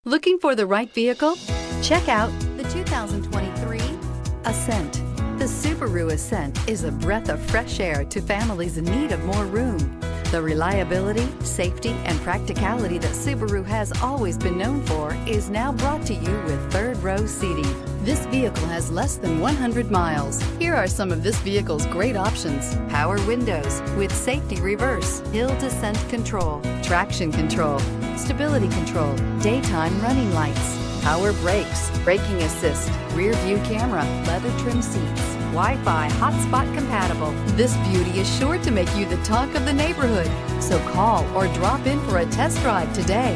Looking for the right vehicle? Check out the 2023 Ascent. The Subaru Ascent is a breath of fresh air to families in need of more room. The reliability, safety, and practicality that Subaru has always been known for is now brought to you with third-row seating. This vehicle has less than 100 miles. Here are some of this vehicle's great options: power windows with safety reverse, hill descent control, traction control, stability control, daytime running lights, power brakes, braking assist, rear view camera, leather trim seats, Wi-Fi hotspot compatible. This beauty is sure to make you the talk of the neighborhood. So call or drop in for a test drive today.